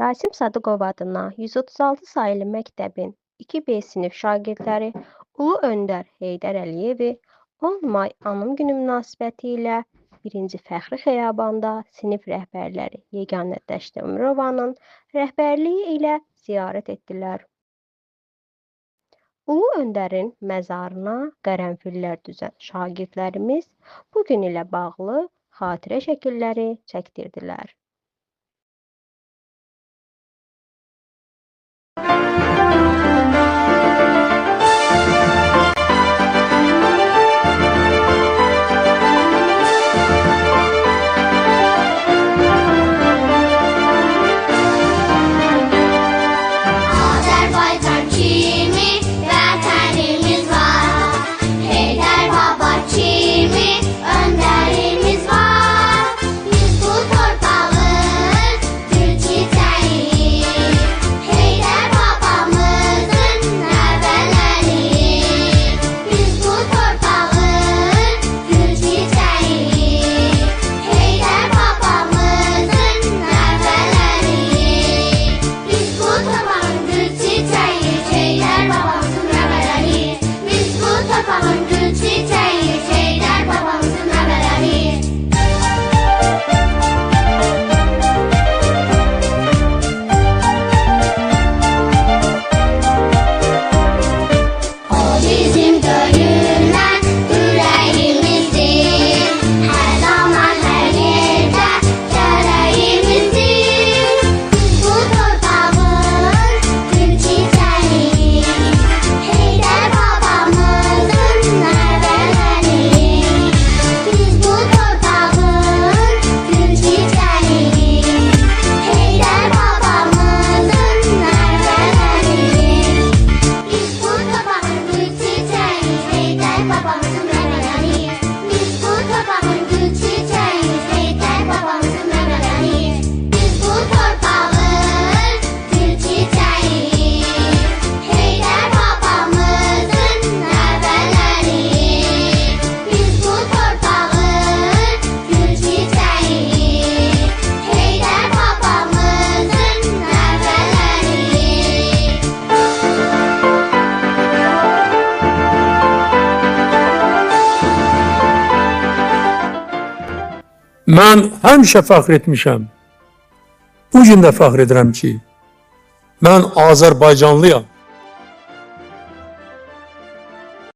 Rasim Sadıqov adına 136 sayılı məktəbin 2B sinif şagirdləri Ulu Öndər Heydər Əliyevi 10 may Anım Günü münasibətilə 1-ci Fəxri Xiyabanda sinif rəhbərləri Yeganə Dəşdəmirovanın rəhbərliyi ilə ziyarət etdilər. Ulu Öndərin məzarına qərənfillər düzən şagirdlərimiz bu gün ilə bağlı xatirə şəkilləri çəkdirdilər. Mən həmişə fəxr etmişəm. Bu gün də fəxr edirəm ki, mən Azərbaycanlıyam.